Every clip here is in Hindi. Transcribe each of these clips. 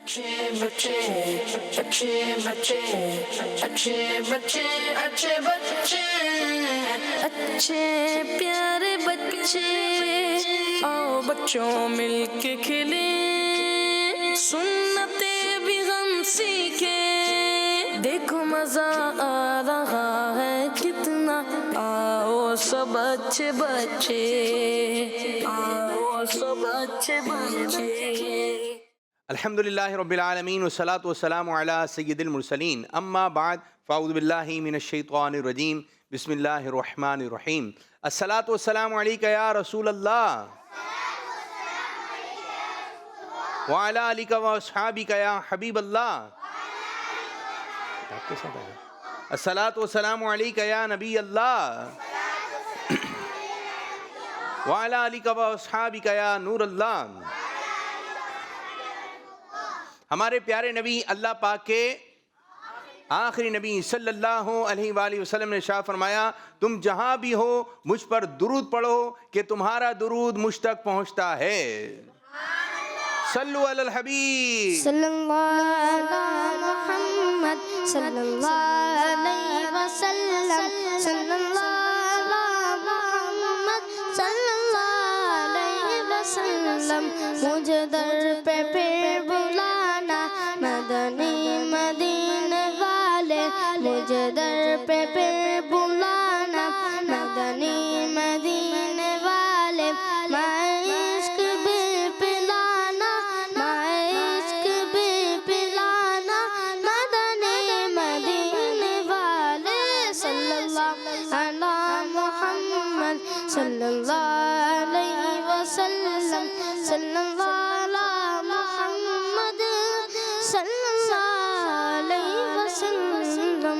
अच्छे बच्चे अच्छे बच्चे अच्छे बच्चे अच्छे बच्चे अच्छे प्यारे बच्चे आओ बच्चों मिलके खेले सुन्नते भी हम सीखे देखो मजा आ रहा है कितना आओ सब अच्छे बच्चे आओ सब अच्छे बच्चे। अल्हम्दुलिल्लाहि रब्बिल आलमीन वस्सलातु वस्सलामु अला सय्यिदिल मुरसलीन अम्मा बाद फ़अऊज़ु बिल्लाहि मिनश शैतानिर रजीम बिस्मिल्लाहिर रहमानिर रहीम अस्सलातु वस्सलामु अलैका या रसूल अल्लाह व अला आलिका व अस्हाबिका या हबीब अल्लाह अस्सलातु वस्सलामु अलैका या नबी अल्लाह व अला आलिका व अस्हाबिका या नूर अल्लाह। हमारे प्यारे नबी अल्लाह पाक के आखिरी नबी सल्लल्लाहु अलैहि वसल्लम ने शाह फरमाया, तुम जहाँ भी हो मुझ पर दुरूद पढ़ो कि तुम्हारा दुरूद मुझ तक पहुँचता है। सल्लु अलल हबीब सल्लल्लाहु अलैहि मुहम्मद सल्लल्लाहु अलैहि वसल्लम सल्लल्लाहु अलैहि मुहम्मद सल्लल्लाहु अलैहि वसल्लम मुझे दर पे बुलाना मदनी मदीने वाले मुझे दर पे बुलाना मदनी मदीने वाले मैं इश्क भी पिलाना मैं इश्क भी पिलाना मदनी मदीने वाले सल्लल्लाहु अला मुहम्मद सल्लल्लाहु अलैहि वसल्लम सल्लल्लाहु अला मुहम्मद सल्लल्लाहु अलैहि वसल्लम।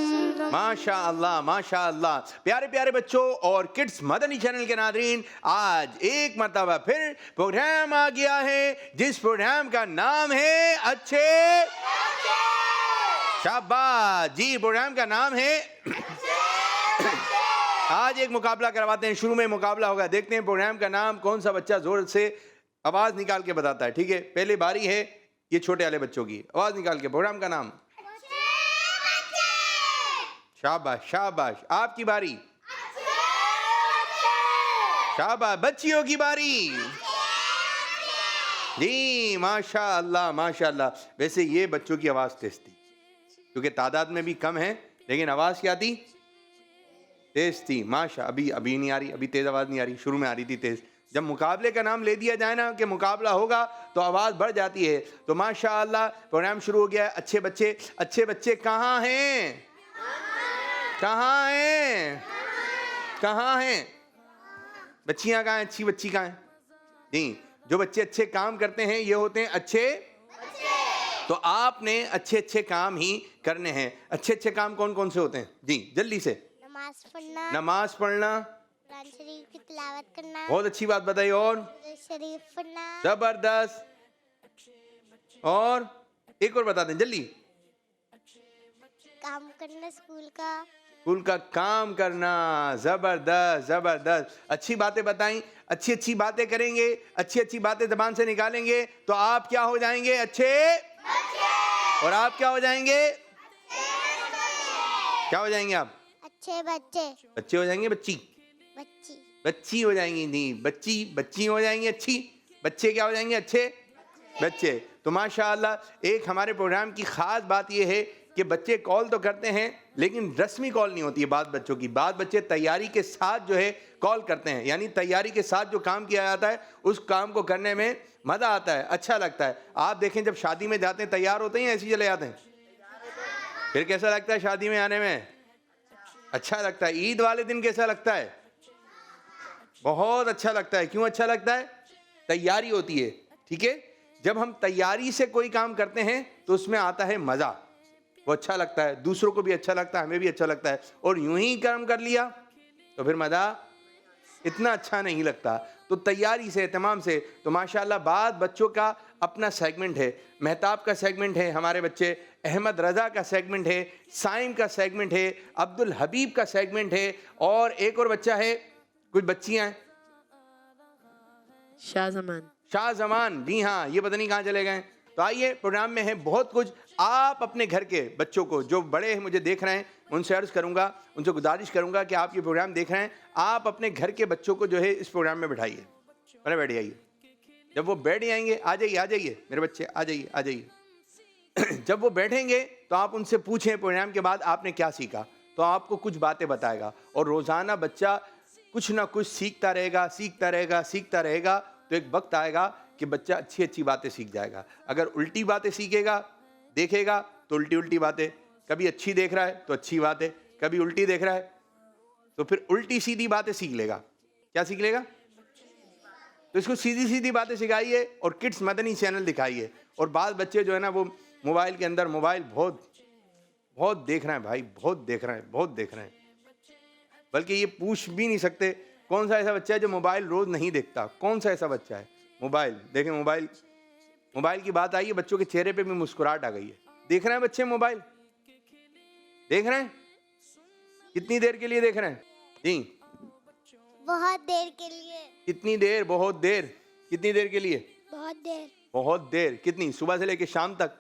माशा अल्लाह माशा अल्लाह। प्यारे प्यारे बच्चों और किड्स मदनी चैनल के नादरीन, आज एक मरतबा फिर प्रोग्राम आ गया है जिस प्रोग्राम का नाम है अच्छे शाबाश जी। प्रोग्राम का नाम है आज एक मुकाबला करवाते हैं। शुरू में मुकाबला होगा, देखते हैं प्रोग्राम का नाम कौन सा बच्चा जोर से आवाज निकाल के बताता है। ठीक है, पहले बारी है ये छोटे वाले बच्चों की, आवाज निकाल के प्रोग्राम का नाम। शाबाश शाबाश। आपकी बारी। शाबाश। बच्चियों की बारी। जी माशा अल्लाह माशा अल्लाह। वैसे ये बच्चों की आवाज तेज थी क्योंकि तादाद में भी कम है, लेकिन आवाज क्या थी? तेज थी माशा। अभी नहीं आ रही, अभी तेज आवाज नहीं आ रही, शुरू में आ रही थी तेज। जब मुकाबले का नाम ले दिया जाए ना कि मुकाबला होगा तो आवाज बढ़ जाती है। तो माशा अल्लाह प्रोग्राम शुरू हो गया है। अच्छे बच्चे कहाँ हैं? कहाँ हैं? कहाँ हैं? बच्चियां कहाँ हैं? अच्छी बच्ची कहाँ है? जी, जो बच्चे अच्छे काम करते हैं ये होते हैं अच्छे। तो आपने अच्छे अच्छे काम ही करने हैं। अच्छे अच्छे काम कौन कौन से होते हैं? जी जल्दी से। नमाज पढ़ना, कुरान शरीफ की तिलावत करना, बहुत अच्छी बात बताई। और शरीफ पढ़ना, जबरदस्त। और एक और बता दें जल्दी। काम करना, स्कूल का काम करना। जबरदस्त जबरदस्त। अच्छी बातें बताई, अच्छी अच्छी बातें करेंगे, अच्छी अच्छी बातें जबान से निकालेंगे तो आप क्या हो जाएंगे? अच्छे। और आप क्या हो जाएंगे? क्या हो जाएंगे आप? अच्छे बच्चे। बच्चे हो जाएंगे। बच्ची हो जाएंगी। नहीं, बच्ची हो जाएंगी अच्छी। बच्चे क्या हो जाएंगे? अच्छे बच्चे। तो माशाअल्लाह एक हमारे प्रोग्राम की ख़ास बात यह है कि बच्चे कॉल तो करते हैं लेकिन रस्मी कॉल नहीं होती है बात बच्चों की। बात बच्चे तैयारी के साथ जो है कॉल करते हैं, यानी तैयारी के साथ जो काम किया जाता है उस काम को करने में मज़ा आता है, अच्छा लगता है। आप देखें जब शादी में जाते हैं तैयार होते हैं, ऐसे ही चले जाते हैं? फिर कैसा लगता है शादी में आने में? अच्छा लगता है। ईद वाले दिन कैसा लगता है? बहुत अच्छा लगता है। क्यों अच्छा लगता है? तैयारी होती है। ठीक है, जब हम तैयारी से कोई काम करते हैं तो उसमें आता है मज़ा, वो अच्छा लगता है, दूसरों को भी अच्छा लगता है, हमें भी अच्छा लगता है। और यूं ही काम कर लिया तो फिर मज़ा इतना अच्छा नहीं लगता। तो तैयारी से, एहतमाम से। तो माशाल्लाह बाद बच्चों का अपना सेगमेंट है। महताब का सेगमेंट है, हमारे बच्चे अहमद रज़ा का सेगमेंट है, साइम का सेगमेंट है, अब्दुल हबीब का सेगमेंट है, और एक और बच्चा है, कुछ बच्चियां हैं, शाहजमान। शाहजमान। जी हाँ, ये पता नहीं कहाँ चले गए, तो आइए, प्रोग्राम में है बहुत कुछ। आप अपने घर के बच्चों को, जो बड़े हैं मुझे देख रहे हैं, उनसे अर्ज करूंगा, उनसे गुजारिश करूंगा कि आप ये प्रोग्राम देख रहे हैं, आप अपने घर के बच्चों को जो है इस प्रोग्राम में बैठाइए। अरे बैठ जाइए, जब वो बैठ जाएंगे, आ जाइए मेरे बच्चे, आ जाइए। जब वो बैठेंगे तो आप उनसे पूछें प्रोग्राम के बाद आपने क्या सीखा, तो आपको कुछ बातें बताएगा। और रोज़ाना बच्चा कुछ ना कुछ सीखता रहेगा। तो एक वक्त आएगा कि बच्चा अच्छी अच्छी बातें सीख जाएगा। अगर उल्टी बातें सीखेगा, देखेगा तो उल्टी उल्टी बातें, कभी अच्छी देख रहा है तो अच्छी बात है, कभी उल्टी देख रहा है तो फिर उल्टी सीधी बातें सीख लेगा। क्या सीख लेगा? तो इसको सीधी सीधी बातें सिखाइए और किड्स मदनी चैनल दिखाइए। और बाद बच्चे जो है ना, वो मोबाइल के अंदर मोबाइल बहुत देख रहे हैं भाई, बहुत देख रहे हैं। बल्कि ये पूछ भी नहीं सकते कौन सा ऐसा बच्चा है जो मोबाइल रोज नहीं देखता। कौन सा ऐसा बच्चा है? मोबाइल देखें, मोबाइल की बात आई है, बच्चों के चेहरे पे भी मुस्कुराहट आ गई है। देख रहे हैं बच्चे मोबाइल? देख रहे हैं? कितनी देर के लिए देख रहे हैं? जी, बहुत देर के लिए। कितनी देर? बहुत देर। कितनी देर के लिए? बहुत देर। कितनी? सुबह से लेकर शाम तक?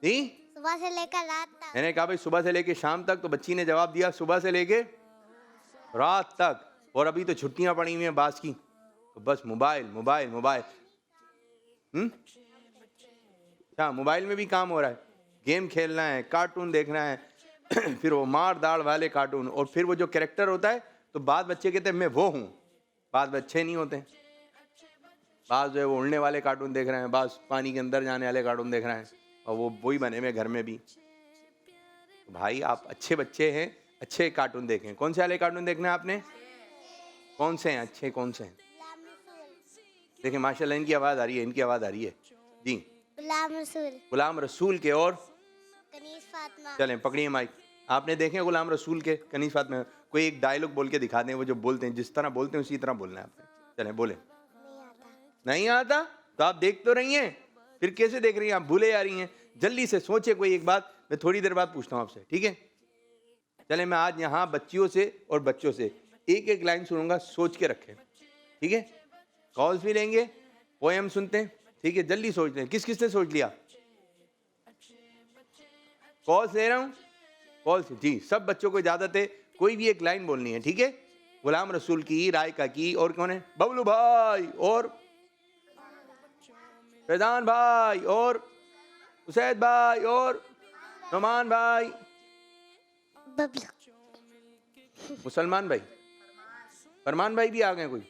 जी, सुबह से लेकर रात तक। मैंने कहा भाई सुबह से लेकर शाम तक, तो बच्ची ने जवाब दिया सुबह से लेके रात तक। और अभी तो छुट्टियां पड़ी हुई हैं बास की, तो बस मोबाइल। हाँ, मोबाइल में भी काम हो रहा है, गेम खेलना है, कार्टून देखना है। फिर वो मार दाड़ वाले कार्टून, और फिर वो जो कैरेक्टर होता है, तो बाद बच्चे कहते हैं मैं वो हूँ, बाद बच्चे नहीं होते। बाद जो है वो उड़ने वाले कार्टून देख रहे हैं, बाद पानी के अंदर जाने वाले कार्टून देख रहे हैं, और वो वही बने हुए घर में भी। भाई आप अच्छे बच्चे हैं, अच्छे कार्टून देखें। कौन से वाले कार्टून देखना है आपने? कौन से हैं अच्छे, कौन से हैं? देखिए माशाल्लाह, इनकी आवाज़ आ रही है जी। गुलाम रसूल के और कनीज फातिमा। चलें पकड़िए माइक। आपने देखे गुलाम रसूल के, कनीज फातिमा? कोई एक डायलॉग बोल के दिखा दें, वो जो बोलते हैं, जिस तरह बोलते हैं उसी तरह बोलना है आपने। चलें बोले। नहीं आता तो आप देख तो रही हैं, फिर कैसे देख रही हैं? आप भूले जा रही हैं। जल्दी से सोचे कोई एक बात, मैं थोड़ी देर बाद पूछता हूँ आपसे, ठीक है? चले, मैं आज यहाँ बच्चियों से और बच्चों से एक एक लाइन सुनूंगा, सोच के रखें, ठीक है? कॉल्स भी लेंगे, पोएम सुनते हैं, ठीक है? जल्दी सोच लें। किस ने सोच लिया? कॉल्स ले रहा हूँ, कॉल्स जी। सब बच्चों को इजाजत है, कोई भी एक लाइन बोलनी है, ठीक है? गुलाम रसूल की, रायका की, और कौन है? बबलू भाई, और फैजान भाई, और उसैद भाई, और नोमान भाई, मुसलमान भाई, फरमान भाई भी आ गए, कोई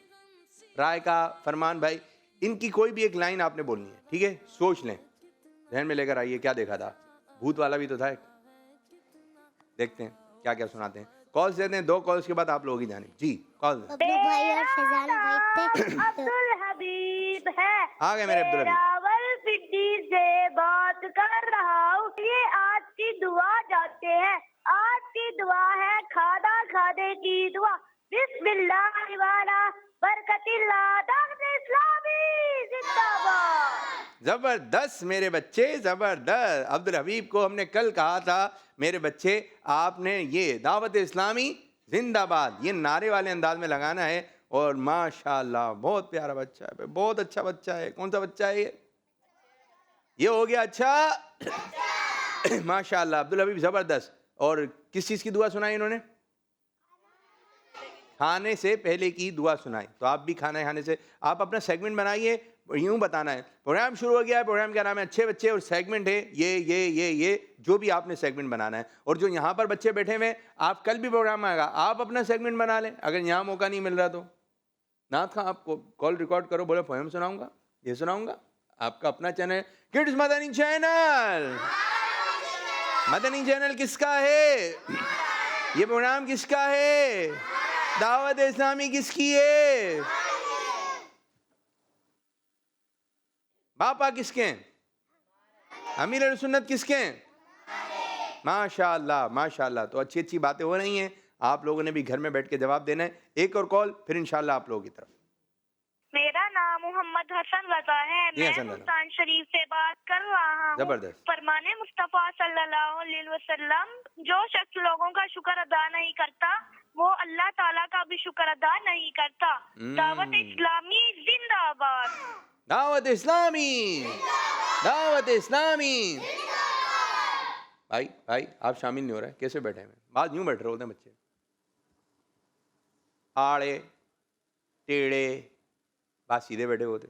रायका, फरमान भाई। इनकी कोई भी एक लाइन आपने बोलनी है, ठीक है? सोच लें, ध्यान में लेकर आइए। क्या देखा था? भूत वाला भी तो था एक। देखते हैं क्या क्या सुनाते हैं। कॉल्स देते हैं, 2 कॉल्स के बाद आप लोग ही जाने जी। कॉल बबलू भाई और फैजान भाई थे। अब्दुल हबीब है, आ गए मेरे अब्दुल हबीब। रावलपिंडी से बात कर रहा हूँ। ये आज की दुआ जाते हैं। आज की दुआ है खाना खाने की दुआ। बिस्मिल्लाह वाला बरकतिल्लाह दावत इस्लामी जिंदाबाद। जबरदस्त मेरे बच्चे, जबरदस्त। अब्दुल हबीब को हमने कल कहा था, मेरे बच्चे आपने ये दावत इस्लामी जिंदाबाद, ये नारे वाले अंदाज में लगाना है। और माशाल्लाह बहुत प्यारा बच्चा है, बहुत अच्छा बच्चा है। कौन सा बच्चा है ये हो गया अच्छा। माशाल्लाह अब्दुल हबीब जबरदस्त। और किस चीज़ की दुआ सुनाई इन्होंने? खाने से पहले की दुआ सुनाई। तो आप भी खाना खाने से, आप अपना सेगमेंट बनाइए, यूं बताना है। प्रोग्राम शुरू हो गया है, प्रोग्राम का नाम है अच्छे बच्चे, और सेगमेंट है ये जो भी आपने सेगमेंट बनाना है। और जो यहाँ पर बच्चे बैठे हुए, आप कल भी प्रोग्राम आएगा, आप अपना सेगमेंट बना लें। अगर यहाँ मौका नहीं मिल रहा तो नाथ खां, आपको कॉल रिकॉर्ड करो, बोले पोएम सुनाऊंगा, ये सुनाऊंगा। आपका अपना चैनल है kids Madani channel. Madani channel किसका है? ये प्रोग्राम किसका है? दावत इस्लामी किसकी है? बापा किसके हैं? अमीर सुन्नत किसके हैं? माशाअल्लाह माशाअल्लाह। तो अच्छी अच्छी बातें हो रही हैं, आप लोगों ने भी घर में बैठ के जवाब देना है। एक और कॉल, फिर इंशाल्लाह आप लोगों की तरफ। मेरा नाम मोहम्मद हसन रजा है, मैं मुल्तान शरीफ से बात कर रहा हूँ। जबरदस्त। फरमाने मुस्तफा सल्लल्लाहु अलैहि वसल्लम, जो शख्स लोगों का शुक्र अदा नहीं करता, वो अल्लाह ताला का भी शुक्र अदा नहीं करता। दावत इस्लामी जिंदाबाद। दावत इस्लामी, दावत इस्लामी। भाई भाई आप शामिल नहीं हो रहे, कैसे बैठे हैं? बात यूं बैठ रहे होते हैं बच्चे, आड़े टेढ़े, बात सीधे बैठे होते,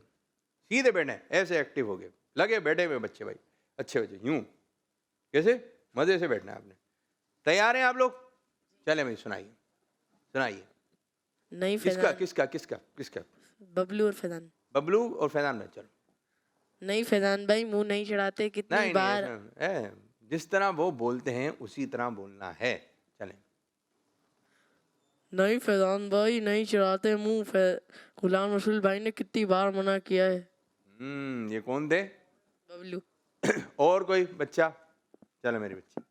सीधे बैठे ऐसे एक्टिव हो गए, लगे बैठे हुए बच्चे। भाई अच्छे बच्चे यूं कैसे मजे से बैठना है आपने। तैयार हैं आप लोग? चले भाई सुनाइए सुनाइए। नहीं किसका किसका किसका किसका? बबलू और फैजान। बबलू और फैजान में। चलो। नहीं फैजान भाई मुंह नहीं चढ़ाते, कितनी नहीं बार नहीं, जिस तरह वो बोलते हैं उसी तरह बोलना है। चलें। नहीं फैजान भाई नहीं चढ़ाते मुंह। गुलाम रसूल भाई ने कितनी बार मना किया है। ये कौन थे? बबलू। और कोई बच्चा? चलो मेरी बच्ची।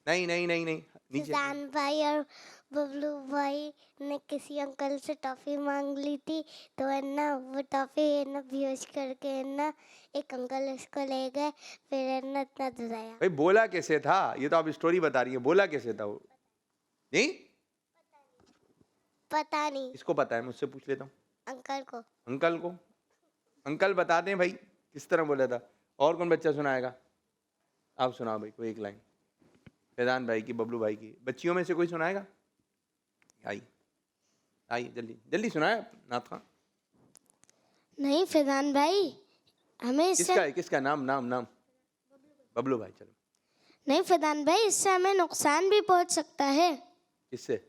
नहीं नहीं नहीं नहीं, नीचे। फैजान भाई और बबलू भाई ने किसी अंकल से टॉफी मांग ली थी, तो है ना वो टॉफी है ना बेहोश करके है ना एक अंकल उसको ले गए, फिर है ना इतना डराया। भाई बोला कैसे था? ये तो आप स्टोरी बता रही है, बोला कैसे था वो? नहीं पता नहीं, इसको पता है, मुझसे पूछ लेता हूँ अंकल को। अंकल को। अंकल बताते हैं भाई किस तरह बोला था। और कौन बच्चा सुनाएगा? आप सुनाओ भाई कोई एक लाइन, फैजान भाई की, बबलू भाई की। बच्चियों में से कोई सुनाएगा? आई आई जल्दी जल्दी सुनाए नाथ खां। नहीं फैजान भाई हमें किसका है? किसका नाम नाम नाम? बबलू भाई। चलो। नहीं फैजान भाई इससे हमें नुकसान भी पहुंच सकता है। किससे?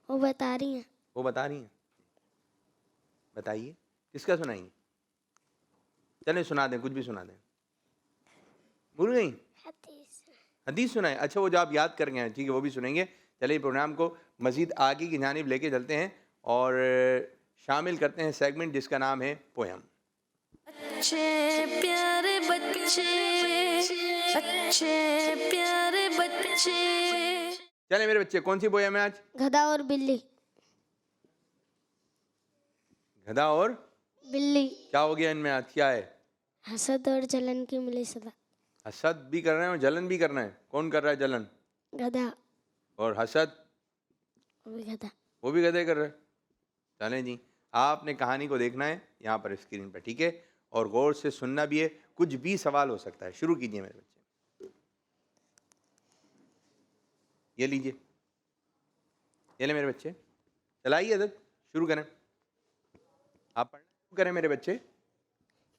वो बता रही हैं। वो बता रही हैं, बताइए किसका सुनाएंगे? चले सुना दें, कुछ भी सुना दें। भूल गई? हदीस सुनाए। अच्छा वो जो आप याद कर गए हैं, ठीक है वो भी सुनेंगे। चलिए प्रोग्राम को मज़ीद आगे की जानिब लेके चलते हैं और शामिल करते हैं सेगमेंट जिसका नाम है पोयम। अच्छे प्यारे बच्चे, अच्छे प्यारे बच्चे। चले मेरे बच्चे, कौन सी पोयम है आज? गधा और बिल्ली। गधा और बिल्ली। क्या हो गया इनमें आज? क्या है? हसद और जलन की मिली सदा। हसद भी कर रहे हैं और जलन भी करना है। कौन कर रहा है जलन? गधा। और हसद? वो भी गधा। वो भी गधे कर रहे हैं। चलें जी, आपने कहानी को देखना है यहाँ पर स्क्रीन पर, ठीक है, और गौर से सुनना भी है। कुछ भी सवाल हो सकता है। शुरू कीजिए मेरे बच्चे। ये लीजिए, ये ले मेरे बच्चे, चलाइए अदब, शुरू करें। आप पढ़ना शुरू करें मेरे बच्चे।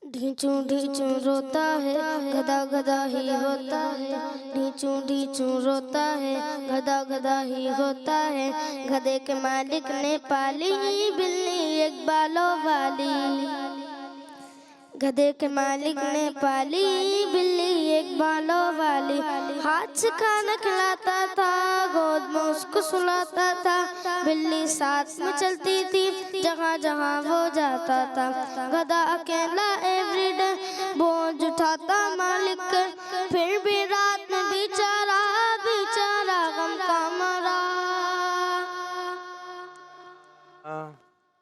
ढींचू ढींचू रोता है गधा गधा ही होता है। ढींचू ढींचू रोता है गधा गधा ही होता है। गधे के मालिक ने पाली बिल्ली एक बालों वाली। गधे के मालिक ने पाली बिल्ली एक बालों वाली। हाथ से खाना खिलाता था, गोद में उसको सुलाता था। बिल्ली साथ में चलती थी जहाँ जहाँ वो जाता था। गधा अकेला एवरीडे बोझ उठाता मालिक कर, फिर भी रात में बेचारा बेचारा गम का मरा।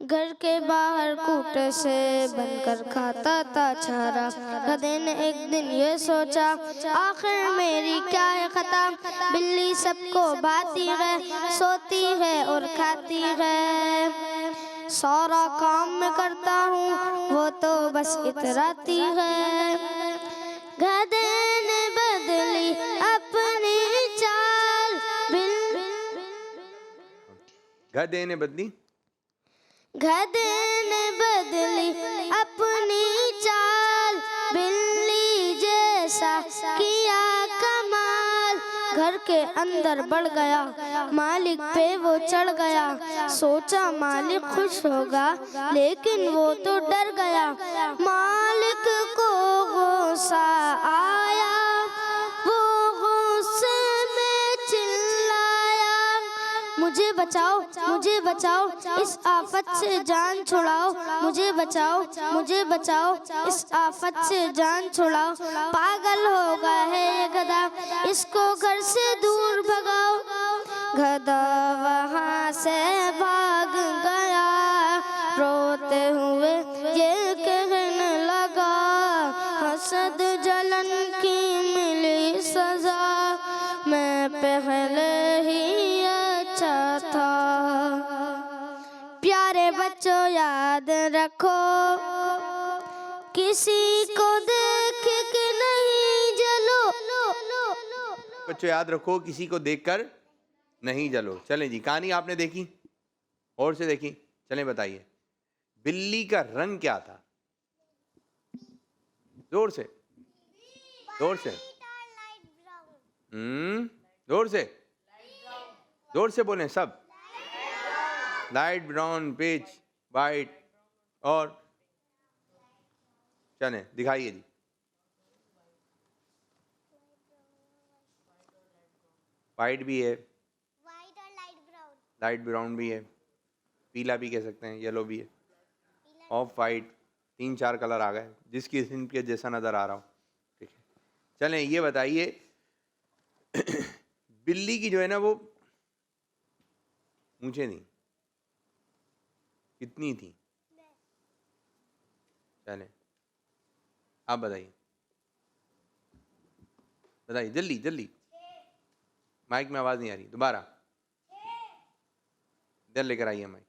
घर के बाहर कूटे से बनकर खाता था चारा। गधे ने एक दिन ये सोचा आखिर मेरी क्या है खता। बिल्ली सबको भाती है, सोती है और खाती है। सारा काम मैं करता हूँ वो तो बस इतराती है। गधे ने बदली अपनी चाल। गधे ने बदली गधे ने बदली अपनी चाल। बिल्ली जैसा किया कमाल। घर के अंदर बढ़ गया, मालिक पे वो चढ़ गया। सोचा मालिक खुश होगा, लेकिन वो तो डर गया। मालिक को गुस्सा आया, वो गुस्से में चिल्लाया, मुझे बचाओ मुझे बचाओ, इस आफत से जान छुड़ाओ। मुझे बचाओ मुझे बचाओ, इस आफत से जान छुड़ाओ। पागल हो गया है ये गधा, इसको घर से दूर भगाओ। गधा वहाँ से भाग गया, रोते हुए ये कहने लगा, हसद जलन की मिली सजा, मैं पहले ही अच्छा था। प्यारे बच्चे किसी को देख के नहीं जलो। बच्चों याद रखो, किसी को देखकर नहीं जलो। चलें जी, कहानी आपने देखी और से देखी, चलें बताइए बिल्ली का रंग क्या था? जोर से, जोर से, जोर से, जोर से बोलें सब। लाइट ब्राउन, पिच वाइट, और चलें दिखाइए जी। वाइट भी है, वाइट और लाइट ब्राउन। लाइट ब्राउन भी है, पीला भी कह सकते हैं, येलो भी है, ऑफ वाइट, 3-4 कलर आ गए, जिसकी स्किन के जैसा नज़र आ रहा हो। ठीक है, चलें ये बताइए बिल्ली की जो है ना वो मूंछें थी, कितनी थी? चलें आप बताइए, बताइए जल्दी जल्दी, माइक में आवाज़ नहीं आ रही, दोबारा इधर लेकर आइए माइक,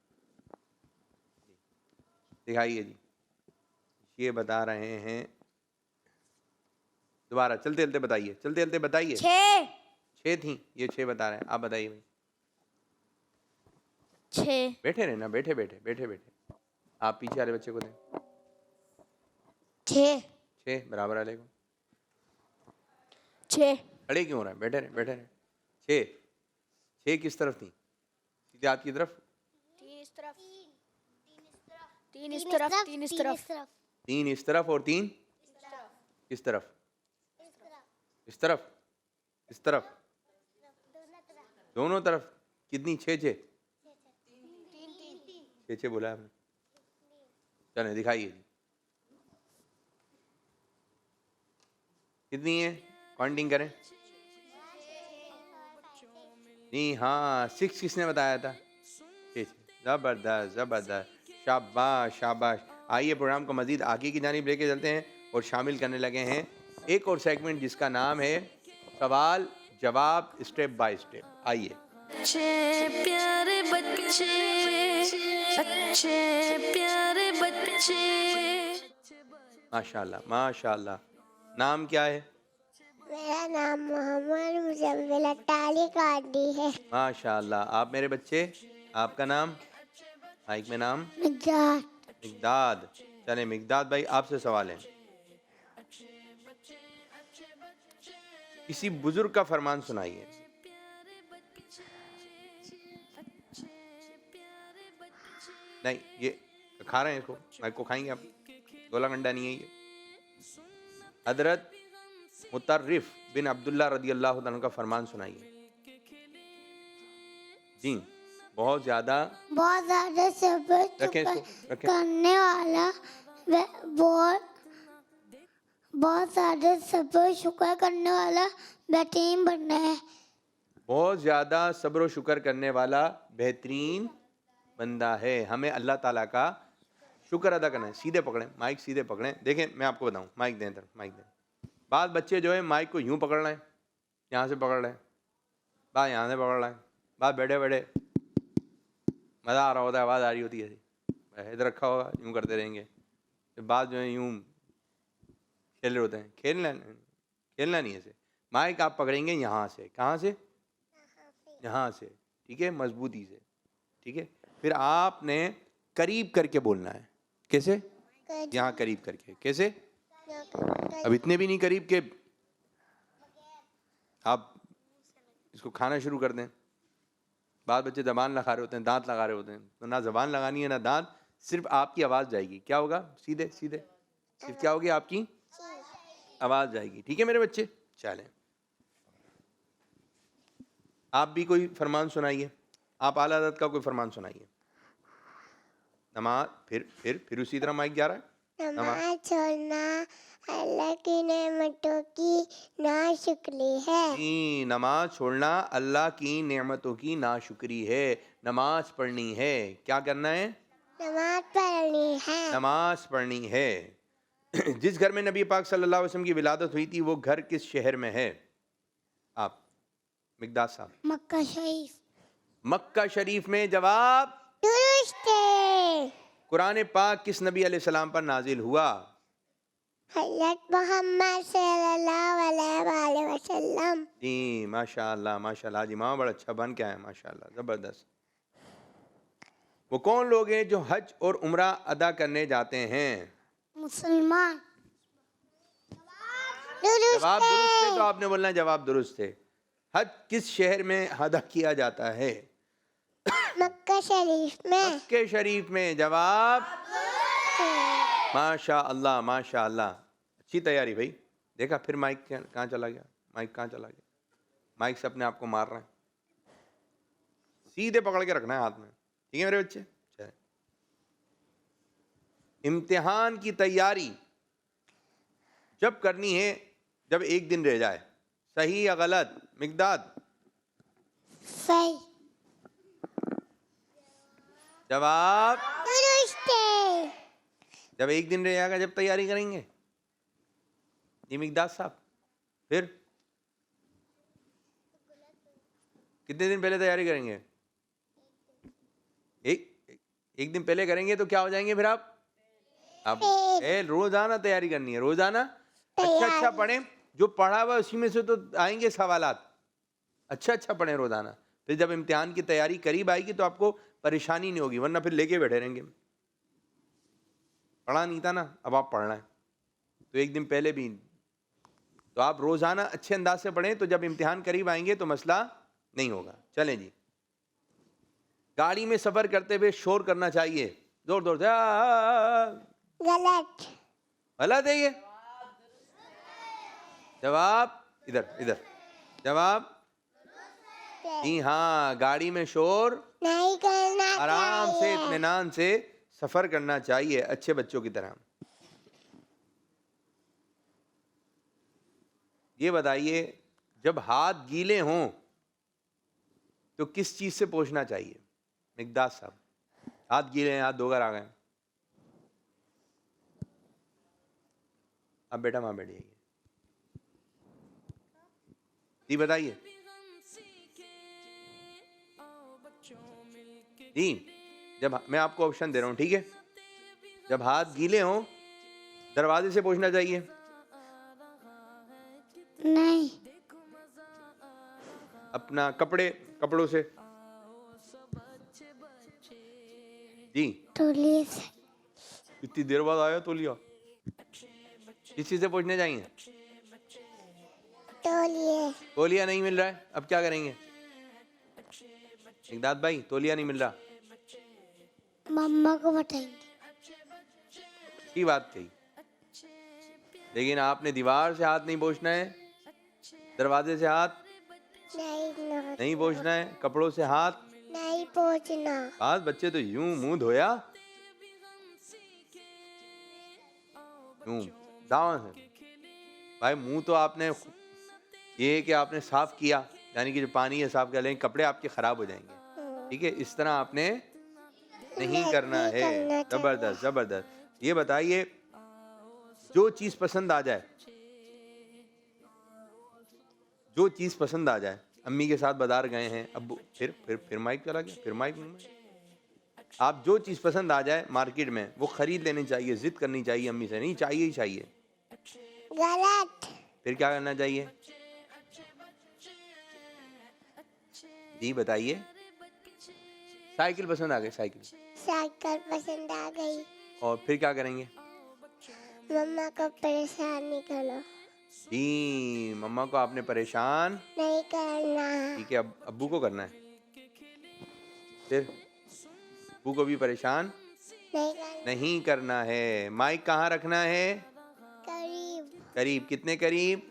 दिखाइए जी। ये बता रहे हैं, दोबारा चलते चलते बताइए, चलते चलते बताइए। 6 थी, ये 6 बता रहे हैं, आप बताइए भाई। 6। बैठे रहे ना, बैठे बैठे बैठे बैठे, आप पीछे वाले बच्चे को दें। 6 बराबर वाले को। 6। खड़े क्यों हो रहा है? बैठे रहे बैठे रहे। 6 किस तरफ थी? सीधे हाथ की तरफ। 3 इस तरफ, 3 इस तरफ, 3 इस तरफ, 3 इस तरफ और 3 किस तरफ? इस तरफ, इस तरफ, दोनों तरफ। कितनी? 6 6 बोला आपने। चलें दिखाइए जी, कितनी है? काउंटिंग करें। नहीं, हाँ 6 किसने बताया था? 6। जबरदस्त जबरदस्त, शाबाश शाबाश। आइए प्रोग्राम को मजीद आगे की जानिब लेके चलते हैं और शामिल करने लगे हैं एक और सेगमेंट जिसका नाम है सवाल जवाब स्टेप बाय स्टेप। आइए। अच्छे प्यारे बच्चे, अच्छे प्यारे बच्चे। माशाल्लाह माशाल्लाह। नाम क्या है? मेरा नाम मोहम्मद मुजम्मिल अट्टाली कादी है। माशाल्लाह। आप मेरे बच्चे, आपका नाम? माइक में नाम? मिकदाद। चले मिकदाद भाई, आपसे सवाल है। किसी बुजुर्ग का फरमान सुनाइए। नहीं, ये खा रहे हैं इसको, माइक को खाएंगे आप, गोला गंडा नहीं है ये। हजरत मुतर्रिफ बिन अब्दुल्ला रदी अल्लाह तआला का फरमान सुनाइए जी। बहुत ज्यादा सब्र करने वाला, बहुत ज्यादा सब्र शुक्र करने वाला बेहतरीन बनना है। बहुत ज़्यादा सब्र व शुक्र करने वाला बेहतरीन बंदा है। हमें अल्लाह ताला का शुक्र अदा करना है। सीधे पकड़ें, माइक सीधे पकड़ें। देखें मैं आपको बताऊं, माइक दें इधर, माइक दें। बाद बच्चे जो है माइक को यूं पकड़ रहे हैं, यहाँ से पकड़ रहे हैं, बाद यहाँ से पकड़ रहे हैं, बाद बैठे बैठे मज़ा आ रहा होता है, आवाज़ आ रही होती है ऐसी, इधर रखा होगा यूँ करते रहेंगे। फिर बाद जो है यूँ खेल रहे होते हैं। खेलना नहीं है ऐसे। माइक आप पकड़ेंगे यहाँ से, कहाँ से? यहाँ से, ठीक है, मजबूती से, ठीक है। फिर आपने करीब करके बोलना है। कैसे? यहाँ करीब करके। कैसे? अब इतने भी नहीं करीब के आप इसको खाना शुरू कर दें। बाद बच्चे जबान लगा रहे होते हैं, दांत लगा रहे होते हैं, तो ना जबान लगानी है ना दांत, सिर्फ आपकी आवाज़ जाएगी। क्या होगा? सीधे सीधे सिर्फ क्या होगी? आपकी आवाज़ जाएगी। ठीक है मेरे बच्चे, चलें आप भी कोई फरमान सुनाइए। आप आला हज़रत का कोई फरमान सुनाइए। नमाज, फिर उसी तरह माइक जा रहा है। नमाज छोड़ना अल्लाह की नेमतों की नाशुक्री है। जी, नमाज छोड़ना अल्लाह की नेमतों की नाशुक्री है। नमाज पढ़नी है। क्या करना है? नमाज पढ़नी है। नमाज पढ़नी है। जिस घर में नबी पाक सल्लल्लाहु अलैहि वसल्लम की विलादत हुई थी वो घर किस शहर में है? आप मिकदाद साहब। मक्का शरीफ। मक्का शरीफ में। जवाब दुरुस्त है। कुरान पाक किस नबी अलैहिस्सलाम पर नाजिल हुआ? हज़रत मोहम्मद सल्लल्लाहु अलैहि वसल्लम। जी माशाल्लाह माशाल्लाह, जी माँ बड़ा अच्छा बन के आया माशाल्लाह, ज़बरदस्त। वो कौन लोग हैं जो हज और उम्रा अदा करने जाते हैं? मुसलमान। जवाब दुरुस्त है तो आपने बोलना है जवाब दुरुस्त है। हज किस शहर में अदा किया जाता है? मक्का शरीफ में। मक्के शरीफ में। जवाब माशा अल्लाह माशा अल्लाह, अच्छी तैयारी भाई। देखा फिर माइक कहाँ चला गया, माइक कहाँ चला गया? माइक से अपने आप को मार रहे हैं, सीधे पकड़ के रखना है हाथ में, ठीक है मेरे बच्चे? चले। इम्तिहान की तैयारी जब करनी है जब एक दिन रह जाए, सही या गलत? मिकदाद सही। जवाब दुरुस्त है। जब एक दिन रह जाएगा जब तैयारी करेंगे। जी मिकदाद साहब, फिर कितने दिन पहले तैयारी करेंगे? एक दिन पहले करेंगे तो क्या हो जाएंगे फिर आप रोजाना तैयारी करनी है, रोजाना अच्छा पढ़ें, जो पढ़ा हुआ उसी में से तो आएंगे सवालात, अच्छा पढ़ें रोजाना। फिर जब इम्तिहान की तैयारी करीब आएगी तो आपको परेशानी नहीं होगी, वरना फिर लेके बैठे रहेंगे। पढ़ा नहीं था ना, अब आप पढ़ना है, तो एक दिन पहले भी तो आप रोजाना अच्छे अंदाज से पढ़ें, तो जब इम्तिहान करीब आएंगे तो मसला नहीं होगा। चलें जी। गाड़ी में सफर करते हुए शोर करना चाहिए, जोर जोर से? गलत। गलत है ये। जवाब इधर इधर। जवाब जी हाँ, गाड़ी में शोर नहीं करना, आराम से इत्मीनान से सफर करना चाहिए, अच्छे बच्चों की तरह। ये बताइए, जब हाथ गीले हों तो किस चीज से पोंछना चाहिए? मिकदाद साहब, हाथ गीले हैं, हाथ धोकर आ गए, अब बेटा वहां बैठ जाइए। जी बताइए जी, जब मैं आपको ऑप्शन दे रहा हूं, ठीक है? जब हाथ गीले हों दरवाजे से पोंछना चाहिए? नहीं। अपना कपड़ों से? जी तौलिए से। इतनी देर बाद आया तौलिया, किस चीज से पोंछने चाहिए? तौलिया नहीं मिल रहा है, अब क्या करेंगे? मिकदाद भाई, तौलिया नहीं मिल रहा, मम्मा को बताएंगे। की बात कही, लेकिन आपने दीवार से हाथ नहीं पोंछना है, दरवाजे से हाथ नहीं पोंछना है, कपड़ों से हाथ नहीं पोंछना। आज बच्चे तो यूं मुंह धोया, यूं दावा से भाई, मुंह तो आपने ये है कि आपने साफ किया, यानी कि जो पानी है साफ कर, लेकिन कपड़े आपके खराब हो जाएंगे, ठीक है? इस तरह आपने नहीं करना है। जबरदस्त जबरदस्त। ये बताइए, जो चीज पसंद आ जाए, जो चीज पसंद आ जाए, अम्मी के साथ बाजार गए हैं, अब फिर माइक चला गया, फिर माइक। आप जो चीज पसंद आ जाए मार्केट में वो खरीद लेनी चाहिए, जिद करनी चाहिए अम्मी से, नहीं चाहिए ही चाहिए। गलत। फिर क्या करना चाहिए? जी बताइए। साइकिल पसंद आ गई, साइकिल पसंद आ गई, और फिर क्या करेंगे? मम्मा को परेशान नहीं करो। जी, मम्मा को आपने परेशान नहीं करना। ठीक है, अब अब्बू को करना है, फिर अब्बू को भी परेशान नहीं करना है। माइक कहाँ रखना है? करीब। कितने करीब?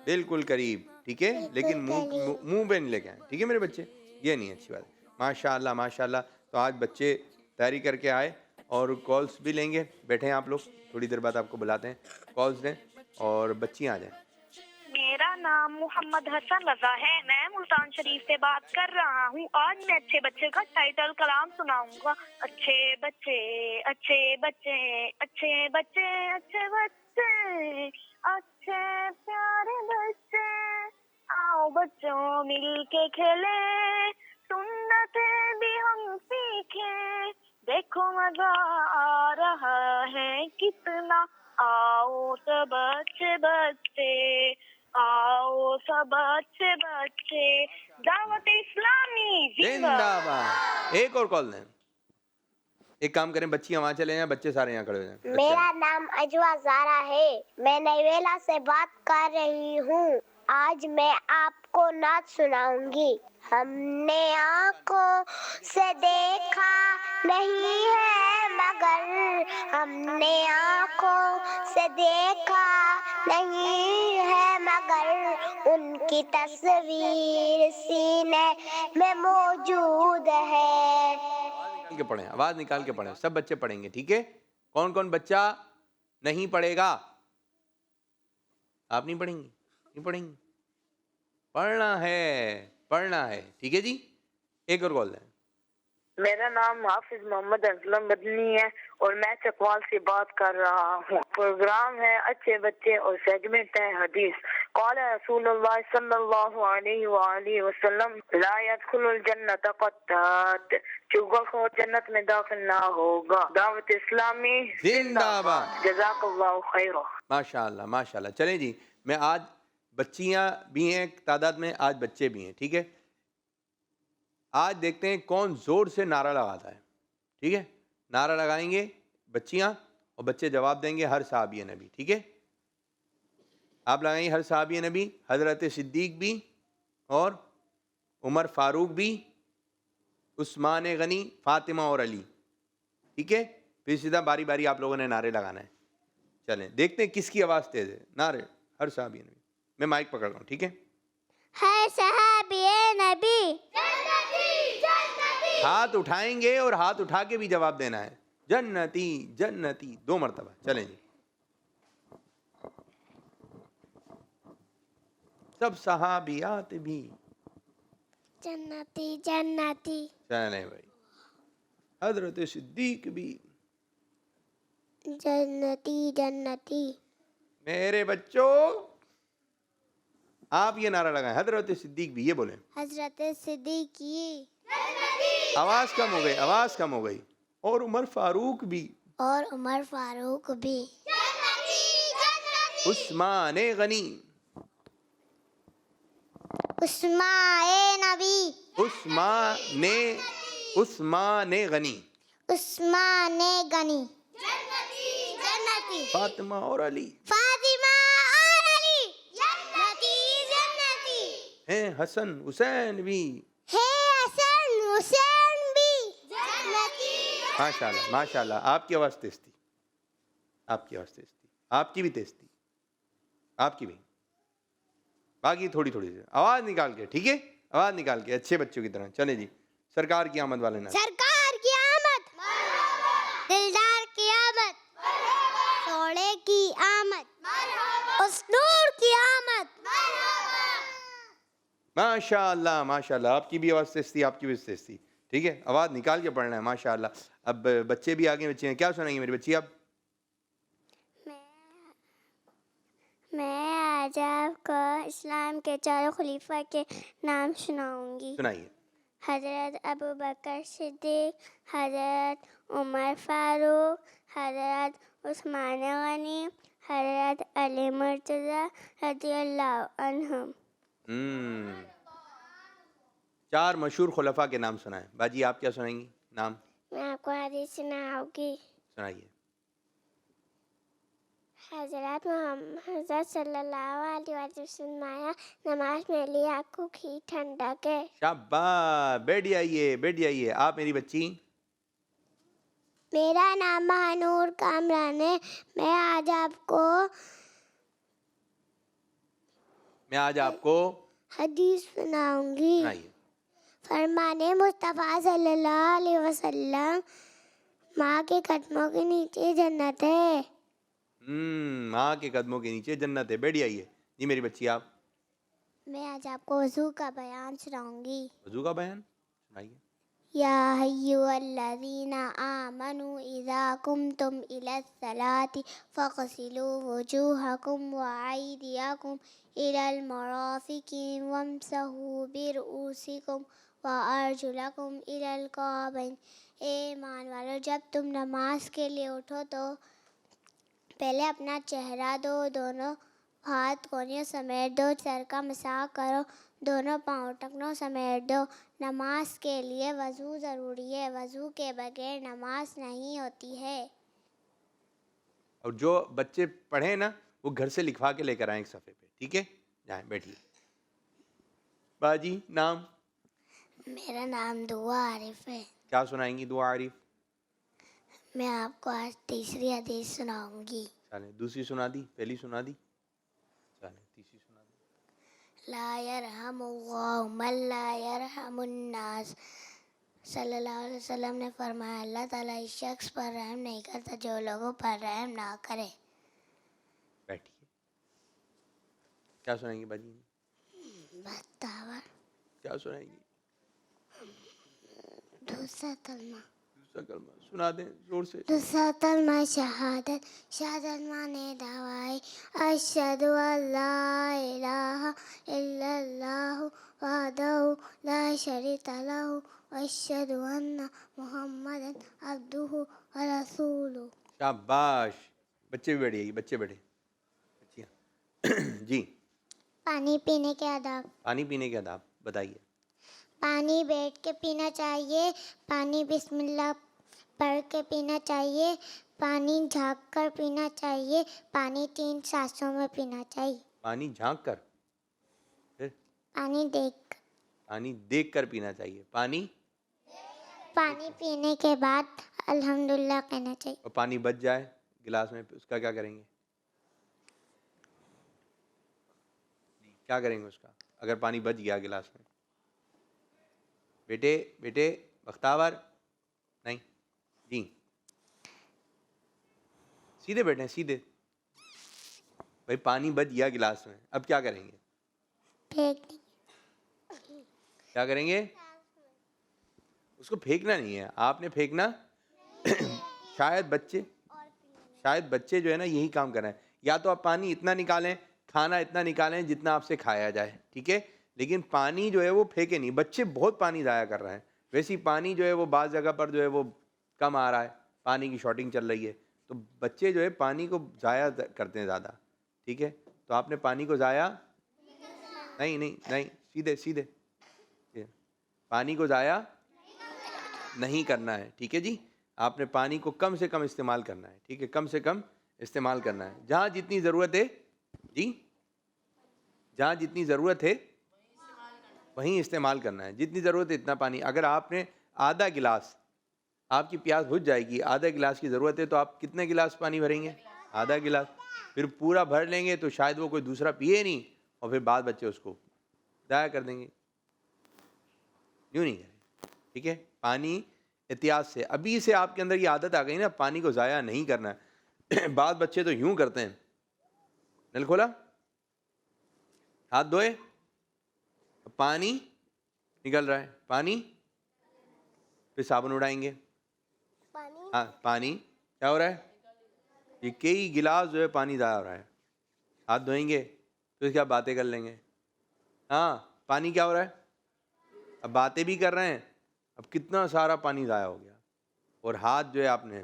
बिल्कुल करीब, ठीक है? लेकिन मुंह पे नहीं लेके आए, ठीक है मेरे बच्चे? ये नहीं अच्छी बात है। माशाल्लाह माशाल्लाह। तो आज बच्चे तैयारी करके आए और कॉल्स भी लेंगे, बैठे हैं आप लोग, थोड़ी देर बाद आपको बुलाते हैं, कॉल्स दें और बच्चियाँ आ जाएं। मेरा नाम मोहम्मद हसन रजा है, मैं मुल्तान शरीफ से बात कर रहा हूँ। आज मैं अच्छे बच्चे का टाइटल कलाम सुनाऊंगा। अच्छे बच्चे अच्छे बच्चे अच्छे बच्चे अच्छे बच्चे अच्छे प्यारे बच्चे, आओ बच्चों मिल के खेले, सुन्नतें भी हम सीखे, देखो मजा आ रहा है कितना, आओ सब बच्चे बच्चे, आओ सब बच्चे बच्चे, दावत इस्लामी जिंदाबाद। जिंदाबाद। एक और कॉल दें। एक काम करें, बच्चियां वहां चले जाएं, बच्चे सारे यहाँ खड़े हो जाएं। मेरा नाम अजवा ज़ारा है, मैं नवेला से बात कर रही हूँ। आज मैं आपको नात सुनाऊंगी। हमने आँखों से देखा नहीं है मगर, हमने आँखों से देखा नहीं है मगर, उनकी तस्वीर सीने में मौजूद है। निकाल के पढ़ें, आवाज निकाल के पढ़ें, सब बच्चे पढ़ेंगे, ठीक है? कौन कौन बच्चा नहीं पढ़ेगा? आप नहीं पढ़ेंगी? नहीं पढ़ेंगी? पढ़ना है, ठीक है जी? एक और कॉल दें। मेरा नाम हाफिज मोहम्मद असलम बदनी है और मैं चकवाल से बात कर रहा हूँ। प्रोग्राम है अच्छे बच्चे और सेगमेंट है हदीस। क़ाल रसूलुल्लाह सल्लल्लाहु अलैहि वसल्लम ला यदखुलुल जन्नत क़त्तात, चुगल जन्नत में दाखिल ना होगा। दावत इस्लामी जिंदाबाद। जज़ाकल्लाहु खैरा। माशाल्लाह माशाल्लाह। चलें जी, मैं आज बच्चियां भी हैं तादाद में, आज बच्चे भी हैं, ठीक है? आज देखते हैं कौन जोर से नारा लगाता है, ठीक है? नारा लगाएंगे बच्चियां और बच्चे जवाब देंगे हर सहाबी नबी, ठीक है? आप लगाएंगे हर सहाबी नबी, हज़रत सिद्दीक भी और उमर फारूक भी, उस्मान गनी, फातिमा और अली, ठीक है? फिर सीधा बारी बारी आप लोगों ने नारे लगाना है। चलें देखते हैं किसकी आवाज़ तेज़ है। नारे हर सहाबी नबी। मैं माइक पकड़ रहा हूँ, ठीक है? है सहाबी नबी, हाथ उठाएंगे और हाथ उठा के भी जवाब देना है। जन्नती जन्नती 2 मरतबा। चलें जी, सब सहाबियात भी जन्नती जन्नती, चलें भाई, हजरत सिद्दीक भी। जन्नती जन्नती। मेरे बच्चों आप ये नारा लगाएं, हजरत सिद्दीक भी, ये बोलें। हजरत सिद्दीकी आवाज कम हो गई, आवाज कम हो गई। और उमर फारूक भी, और उमर फारूक भी। उस्मान गनी, उस्मान नबी, उस्मान गनी, उस्मान गनी। जन्नती फातिमा और अली फातिमा और अली। जन्नती जन्नती हैं, हसन हुसैन भी। है, हसन हुसैन भी। जन्नती माशाल्लाह माशाल्लाह। आपकी आवाज़ तेज थी, आपकी आवाज़ तेज थी, आपकी भी तेज थी, आपकी भी। बाकी थोड़ी थोड़ी सी आवाज़ निकाल के, ठीक है? आवाज़ निकाल के अच्छे बच्चों की तरह। चले जी, सरकार की आमद वाले ना। सरकार की आमद, दिलदार की आमद, सोने की आमद, उस नूर की आमद। माशाल्लाह माशाल्लाह। आपकी भी आवाज़ तेज थी, आपकी भी तेज थी, ठीक है? आवाज़ निकाल के पढ़ना है माशाल्लाह। अब बच्चे भी आगे बच्चे हैं, क्या सुनाएंगे मेरी बच्ची आप? मैं आज आपको इस्लाम के 4 खलीफा के नाम सुनाऊंगी। सुनाइए। हज़रत अबू बकर सिद्दीक, हज़रत उमर फारूक, हज़रत उस्मान गनी, हज़रत अली मुर्तज़ा रज़ियल्लाहु अन्हुम। 4 मशहूर खुलफा के नाम सुनाएं। बाजी आप क्या सुनाएंगी नाम? मैं आपको हदीस सुनाऊंगी। सुनाइए। हज़रत सल्लल्लाहु अलैहि वसल्लम आया, नमाज में लिए आँखों की ठंडक है। शाबाश, बैठ जाइए। आप मेरी बच्ची? मेरा नाम महानूर कामरान है। मैं आज आपको हदीस सुनाऊंगी। सुनाइए। फरमाने मुस्तफ़ा सल्लल्लाहु अलैहि वसल्लम, माँ के कदमों के नीचे जन्नत है। माँ के कदमों के नीचे जन्नत है। बैठ जाइए जी मेरी बच्ची आप? मैं आज आपको वज़ू का बयान सुनाऊंगी। वज़ू का बयान सुनाइए। या अय्युहल्लज़ीना आमनू इज़ा कुमतुम इलस्सलाति फ़ग़सिलू वुजूहकुम व अयदियकुम इलल मराफ़िक़ि वम्सहू बिरुऊसिकुम व अर्जुलकुम इलल कअबैन। ईमान वालों, जब तुम नमाज के लिए उठो तो पहले अपना चेहरा धो, दोनों हाथ कोहनियों समेट दो, सर का मसाज करो, दोनों पाँव टखनों समेट दो। नमाज के लिए वज़ू ज़रूरी है, वज़ू के बगैर नमाज नहीं होती है। और जो बच्चे पढ़े ना वो घर से लिखवा के लेकर आए एक सफ़े पे, ठीक है? जाए बैठिए। बाजी नाम? मेरा नाम दुआ आरिफ है। क्या सुनाएंगी दुआ आरिफ? मैं आपको आज तीसरी हदीस सुनाऊंगी। चले दूसरी सुना दी, पहली सुना दी, चले तीसरी सुना दी। ला यरहमुल्लाहु मन ला यरहमुन्नास। सल्लल्लाहु अलैहि वसल्लम ने फरमाया, अल्लाह ताला इस शख्स पर रहम नहीं करता जो लोगों पर रहम ना करे। बैठिए। क्या सुनाएंगी बाजी? बतावा। क्या सुनाएंगी? दूसरा कलमा। दूसरा कलमा सुना दें जोर से। दूसरा कलमा शहादत। शहादत माने दावाई अशहदु अल्ला इलाहा इल्लल्लाहु वहदहु ला शरीका लहु अशहदु अन्ना मुहम्मदन अब्दुहु व रसूलुहु। शाबाश। बच्चे भी बैठिए, बच्चे बैठे। जी। पानी पीने के आदाब। पानी पीने के आदाब बताइए। पानी बैठ के पीना चाहिए, पानी बिस्मिल्लाह पढ़ के पीना चाहिए, पानी झाँक कर पीना चाहिए, पानी 3 सांसों में पीना चाहिए। पानी झाँक कर, फिर पानी देख कर पीना चाहिए। पानी पीने के बाद अल्हम्दुलिल्लाह कहना चाहिए। और पानी बच जाए गिलास में, उसका क्या करेंगे? क्या करेंगे उसका अगर पानी बच गया गिलास में? बेटे बख्तावर नहीं जी, सीधे बैठे, सीधे। भाई पानी बच गया गिलास में, अब क्या करेंगे? क्या करेंगे? उसको फेंकना नहीं है, आपने फेंकना शायद बच्चे जो है ना यही काम कर रहे हैं। या तो आप पानी इतना निकालें, खाना इतना निकालें जितना आपसे खाया जाए, ठीक है? लेकिन पानी जो है वो फेंके नहीं। बच्चे बहुत पानी ज़ाया कर रहे हैं। वैसे ही पानी जो है वो बाज़ जगह पर जो है वो कम आ रहा है, पानी की शॉर्टिंग चल रही है, तो बच्चे जो है पानी को ज़ाया करते हैं ज़्यादा, ठीक है? तो आपने पानी को ज़ाया नहीं, सीधे पानी को ज़ाया नहीं करना है, ठीक है जी? आपने पानी को कम से कम इस्तेमाल करना है, ठीक है? कम से कम इस्तेमाल करना है। जहाँ जितनी ज़रूरत है जी, जहाँ जितनी ज़रूरत है वहीं इस्तेमाल करना है। जितनी ज़रूरत है इतना पानी। अगर आपने आधा गिलास, आपकी प्यास बुझ जाएगी, आधा गिलास की ज़रूरत है, तो आप कितने गिलास पानी भरेंगे? आधा गिलास। फिर पूरा भर लेंगे तो शायद वो कोई दूसरा पिए नहीं, और फिर बाद बच्चे उसको ज़ाया कर देंगे। यूँ नहीं करें, ठीक है? पानी एहतियात से, अभी से आपके अंदर ये आदत आ गई ना, पानी को ज़ाया नहीं करना है। बाद बच्चे तो यूँ करते हैं, नल खोला, हाथ धोए, पानी निकल रहा है, पानी, फिर साबुन उड़ाएंगे। हाँ, पानी क्या हो रहा है? ये कई गिलास जो है पानी ज़ाया हो रहा है। हाथ धोएंगे, फिर क्या बातें कर लेंगे। हाँ, पानी क्या हो रहा है? अब बातें भी कर रहे हैं, अब कितना सारा पानी ज़ाया हो गया। और हाथ जो है आपने,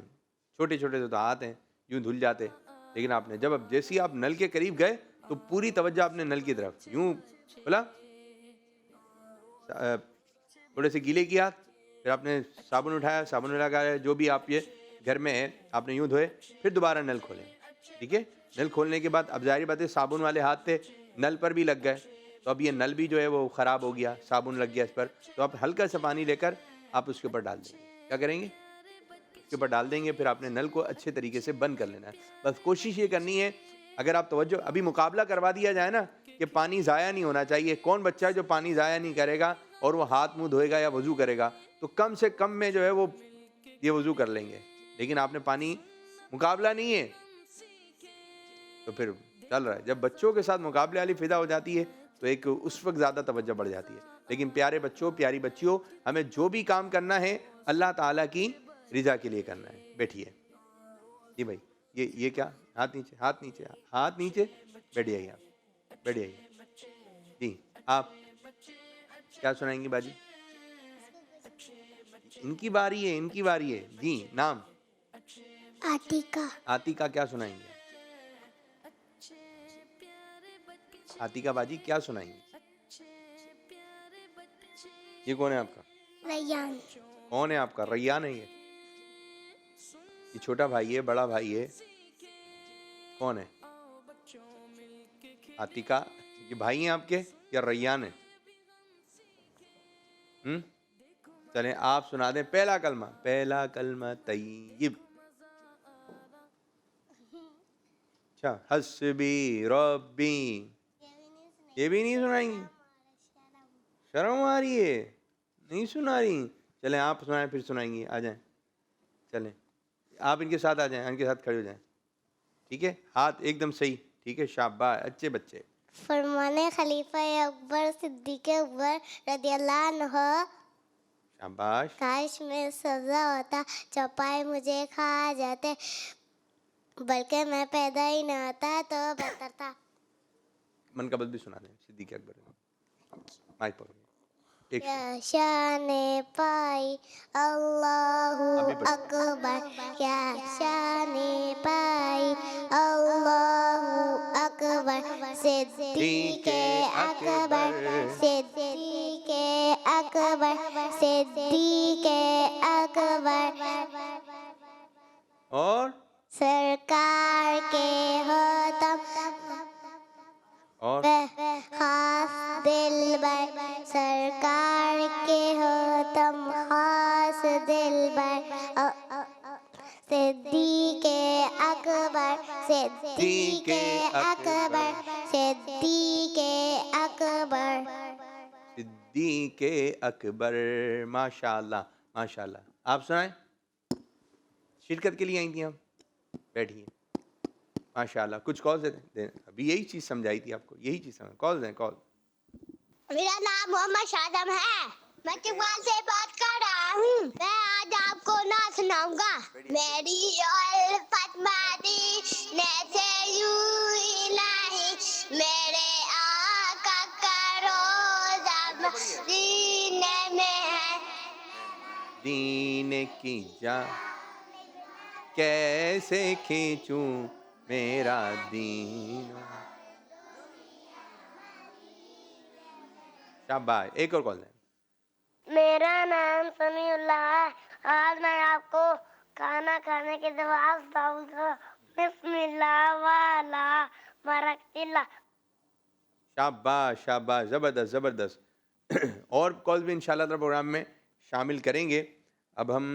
छोटे छोटे तो हाथ हैं, यूँ धुल जाते, लेकिन आपने जब अब जैसे ही आप नल के करीब गए तो पूरी तवज्जो आपने नल की तरफ, यूँ बोला, थोड़े से गीले किया, फिर आपने साबुन उठाया, साबुन लगा, जो भी आप ये घर में है आपने यूँ धोए, फिर दोबारा नल खोलें, ठीक है? नल खोलने के बाद अब जाहिर बात है साबुन वाले हाथ थे, नल पर भी लग गए, तो अब ये नल भी जो है वो ख़राब हो गया, साबुन लग गया इस पर। तो आप हल्का सा पानी लेकर आप उसके ऊपर डाल देंगे। क्या करेंगे? उसके ऊपर डाल देंगे, फिर आपने नल को अच्छे तरीके से बंद कर लेना है। बस कोशिश ये करनी है, अगर आप तवज्जो, अभी मुकाबला करवा दिया जाए ना कि पानी ज़ाया नहीं होना चाहिए, कौन बच्चा है जो पानी ज़ाया नहीं करेगा और वो हाथ मुंह धोएगा या वज़ू करेगा, तो कम से कम में जो है वो ये वज़ू कर लेंगे। लेकिन आपने पानी, मुकाबला नहीं है तो फिर चल रहा है। जब बच्चों के साथ मुकाबले वाली फ़िदा हो जाती है तो एक उस वक्त ज़्यादा तवज्जो बढ़ जाती है। लेकिन प्यारे बच्चों, प्यारी बच्चियों, हमें जो भी काम करना है अल्लाह ताला की रिज़ा के लिए करना है। बैठिए जी भाई, ये क्या, हाथ नीचे, हाथ नीचे, हाथ नीचे, बैठ जाइए आप, बैठ जाइए जी। आप क्या सुनाएंगी बाजी? इनकी बारी है, इनकी बारी है जी। नाम? आतिका। आतिका, क्या सुनाएंगे? आतिका बाजी क्या सुनाएंगी? ये कौन है आपका? रैयान। कौन है आपका? रैयान है ये छोटा भाई है, बड़ा भाई है, कौन है? आतिका, ये भाई हैं आपके या रैयान है? चलें आप सुना दें पहला कलमा तय्यब। अच्छा, हस्बी रब्बी, ये भी नहीं सुनाएंगी? शर्म आ रही है, नहीं सुना रही? चलें आप सुनाएं, फिर सुनाएंगी। आ जाएं, चलें आप इनके साथ आ जाएं, इनके साथ खड़े हो जाएं, ठीक है? हाथ एकदम सही, ठीक है? शाबाश, अच्छे बच्चे। फरमाने खलीफा अकबर सिद्दीक अकबर रदियल्लाहु अन्हु, शाबाश। काश में सजा होता, चौपाई मुझे खा जाते, बल्कि मैं पैदा ही न होता तो बेहतर था। मनकबत भी सुना दें सिद्दीक अकबर, माइक पकड़िए। एक क्या शाने पाई अल्लाहू अकबर, क्या शाने पाई अल्लाहू अकबर, सिद्दीक अकबर, सिद्दीक अकबर, सिद्दीक अकबर, और सरकार के हो तुम और खास दिलबर, सरकार के हो तुम खास दिलबर, सिद्दीक अकबर, सिद्दीक अकबर, सिद्दीक अकबर, सिद्दीक अकबर। माशाल्लाह माशाल्लाह। आप सुनाएं, शिरकत के लिए आई थी आप, बैठिए। माशाल्लाह, कुछ कॉल दें। अभी यही चीज़ समझाई थी आपको, यही चीज़ समझ, कॉल दें, कॉल। मेरा नाम मोहम्मद शादम है, मैं चकवाल से बात कर रहा हूँ। मैं आज आपको ना सुनाऊंगा। मेरी उल्फत मदीने से यूं इलाही, मेरे आका का रोज़ा मदीने में है। दीन की जा कैसे खींचूं मेरा दीन। शाबाश, एक और कॉल दें। मेरा नाम समीउल्लाह है, आज मैं आपको खाना खाने के जवाब बताऊंगा। बिस्मिल्लाह वाला बरकतिल्लाह। शाबाश शाबाश, ज़बरदस्त ज़बरदस्त। और कॉल भी इंशाल्लाह ताला प्रोग्राम में शामिल करेंगे। अब हम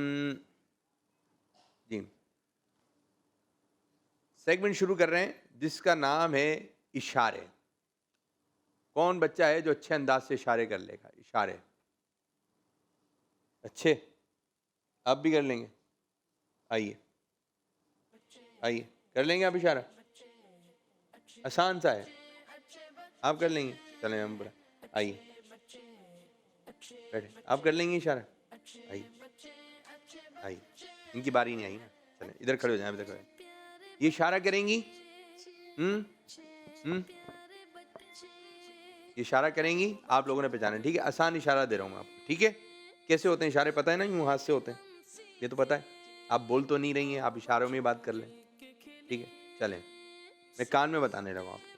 जी सेगमेंट शुरू कर रहे हैं जिसका नाम है इशारे। कौन बच्चा है जो अच्छे अंदाज से इशारे कर लेगा? इशारे अच्छे, आप भी कर लेंगे? आइए आइए, कर लेंगे आप इशारा? आसान सा है, आप कर लेंगे? चलें हम बुरा, आइए बैठे, आप कर लेंगे इशारा? आइए आइए, इनकी बारी नहीं आई ना, चलें इधर खड़े हो जाएं, इधर खड़े। ये इशारा करेंगी? ये इशारा करेंगी, आप लोगों ने पहचाना, ठीक है? आसान इशारा दे रहा हूँ मैं आपको, ठीक है? कैसे होते हैं इशारे पता है ना? यूँ हाथ से होते हैं, ये तो पता है। आप बोल तो नहीं रही हैं, आप इशारों में बात कर लें, ठीक है? चलें, मैं कान में बताने लगा आपको।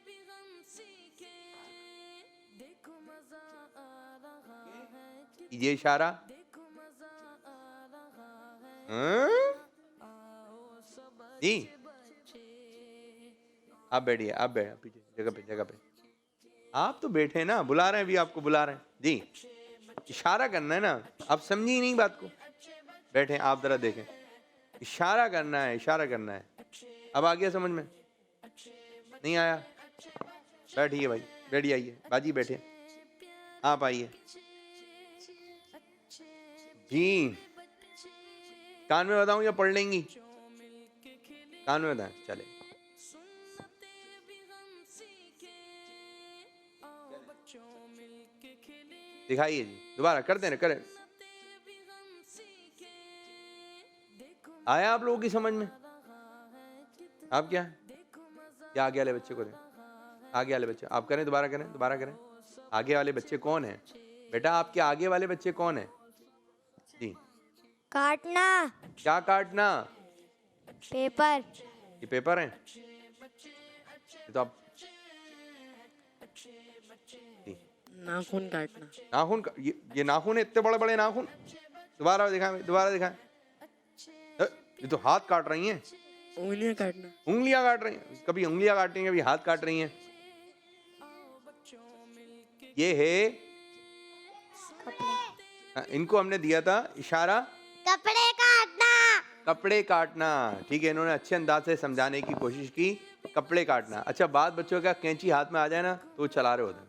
ये इशारा जी, आप बैठिए, आप बैठ पीछे जगह पे। आप तो बैठे ना, बुला रहे हैं, अभी आपको बुला रहे हैं जी। इशारा करना है ना, आप समझी नहीं बात को? बैठे, आप जरा देखें, इशारा करना है, इशारा करना है। अब आ गया समझ में? नहीं आया? बैठिए भाई, बैठिए, आइए बाजी, बैठे, आप आइए जी। कान में बताऊं या पढ़ लेंगी? कान में बताएं, चले। दिखाइए जी, दोबारा करते हैं, करें। आया आप लोगों की समझ में? आप क्या आगे वाले बच्चे को दें, आगे वाले बच्चे आप करें, दोबारा करें, दोबारा करें। आगे वाले बच्चे कौन है बेटा? आपके आगे वाले बच्चे कौन है जी? काटना। क्या काटना? पेपर। ये पेपर है? ये तो आप नाखून काटना। नाखून ये नाखून है, इतने बड़े बड़े नाखून। दोबारा दिखाएं, दोबारा दिखाएं। ये तो हाथ काट रही हैं। उंगलियां काटना। उंगलियां काट रही हैं, कभी उंगलियां काट रही हैं, कभी हाथ काट रही हैं। ये है इनको हमने दिया था इशारा कपड़े काटना। कपड़े काटना। ठीक है, इन्होंने अच्छे अंदाज से समझाने की कोशिश की, कपड़े काटना। अच्छा, बाद बच्चों का कैंची हाथ में आ जाए ना तो वो चला रहे होते हैं।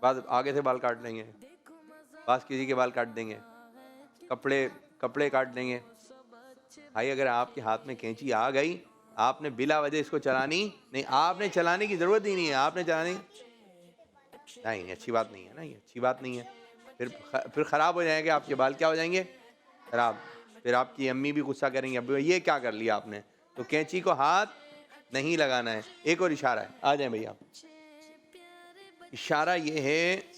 बाद आगे से बाल काट लेंगे, बाद किसी के बाल काट देंगे, कपड़े काट देंगे। भाई अगर आपके हाथ में कैंची आ गई, आपने बिला वजह इसको चलानी नहीं, आपने चलाने की जरूरत ही नहीं है। आपने चलाने नहीं, अच्छी बात नहीं है ना, ये अच्छी बात नहीं है। फिर खराब हो जाएंगे आपके बाल। क्या हो जाएंगे? खराब। फिर आपकी अम्मी भी गुस्सा करेंगे, अब ये क्या कर लिया आपने। तो कैंची को हाथ नहीं लगाना है। एक और इशारा है, आ जाए भैया। इशारा ये है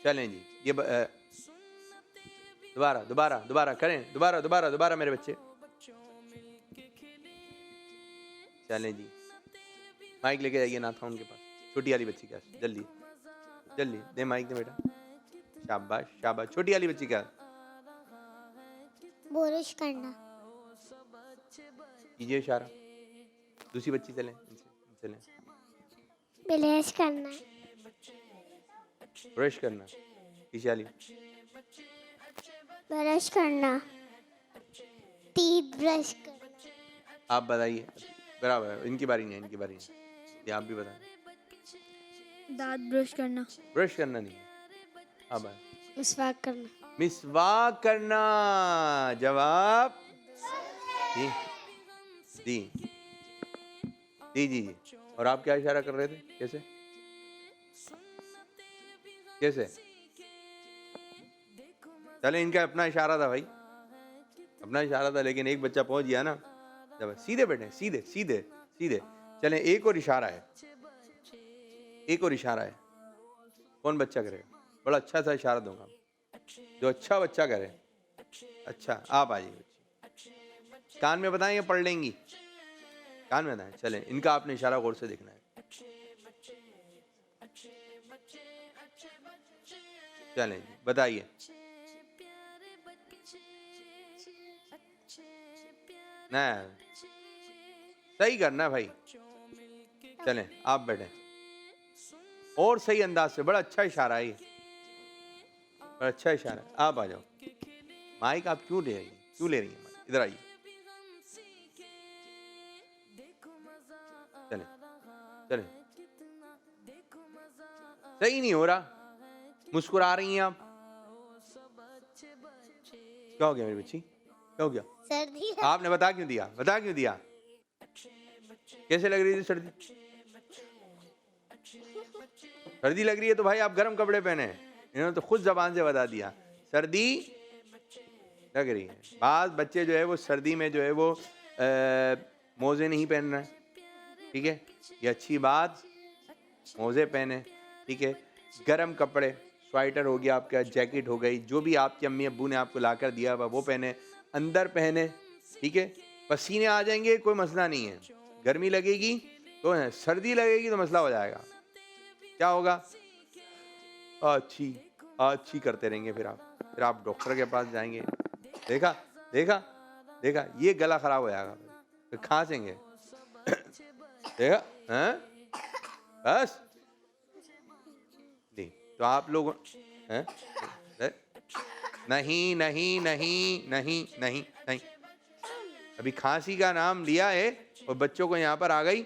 चलें जी, ये दोबारा करें, दोबारा मेरे बच्चे। चलें जी, माइक लेके जाइए नाथा उनके पास, छोटी वाली बच्ची क्या, जल्दी जल्दी दे माइक दे बेटा। शाबाश शाबाश। छोटी वाली बच्ची क्या? बुरश करना। कीजिए इशारा। दूसरी बच्ची चलें, चलें। ब्रश करना। ब्रश करना। पीछे वाली ब्रश करना। टीथ ब्रश करना। आप बताइए, बराबर। इनकी बारी नहीं है, इनकी बारी नहीं। ये आप भी बताएं। दांत ब्रश करना। ब्रश करना नहीं है। अब मिसवाक करना। मिसवाक करना। जवाब जी जी जी जी जी। और आप क्या इशारा कर रहे थे? कैसे कैसे? चले, इनका अपना इशारा था भाई, अपना इशारा था, लेकिन एक बच्चा पहुंच गया ना। जब सीधे बैठे, सीधे सीधे सीधे। चलें, एक और इशारा है, एक और इशारा है। कौन बच्चा करेगा? बड़ा अच्छा सा इशारा दूंगा, जो अच्छा बच्चा करे। अच्छा, आप आ जाइए बच्ची। कान में बताएं या पढ़ लेंगी? कान में बताएं। चलें, इनका आपने इशारा गौर से देखना है। चलें जी, बताइए। ना सही करना भाई। चलें, आप बैठे और सही अंदाज से। बड़ा अच्छा इशारा है ये, बड़ा अच्छा इशारा है। आप आ जाओ। माइक आप क्यों ले रही हैं? क्यों ले रही हैं माइक? इधर आइए। चलें चलें। सही नहीं हो रहा, मुस्कुरा रही हैं आप। क्या हो गया मेरी बच्ची? क्या हो गया? सर्दी। आपने बता क्यों दिया? बता क्यों दिया? कैसे लग रही थी सर्दी? सर्दी लग रही है तो भाई आप गर्म कपड़े पहने। इन्होंने तो खुद जबान से बता दिया सर्दी लग रही है। बाद बच्चे जो है वो सर्दी में जो है वो मोजे नहीं पहन रहे, ठीक है, ये अच्छी बात। मोजे पहने, ठीक है। गर्म कपड़े, स्वेटर हो गया आपका, जैकेट हो गई, जो भी आपकी अम्मी अब्बू ने आपको लाकर दिया हुआ वो पहने, अंदर पहने, ठीक है। पसीने आ जाएंगे कोई मसला नहीं है, गर्मी लगेगी तो है, सर्दी लगेगी तो मसला हो जाएगा। क्या होगा? अच्छी करते रहेंगे। फिर आप डॉक्टर के पास जाएंगे। देखा देखा देखा, ये गला खराब हो जाएगा, फिर खांसेंगे। देखा? हैं? बस नहीं तो आप लोग हैं? नहीं नहीं नहीं नहीं नहीं नहीं। अभी खांसी का नाम लिया है और बच्चों को यहाँ पर आ गई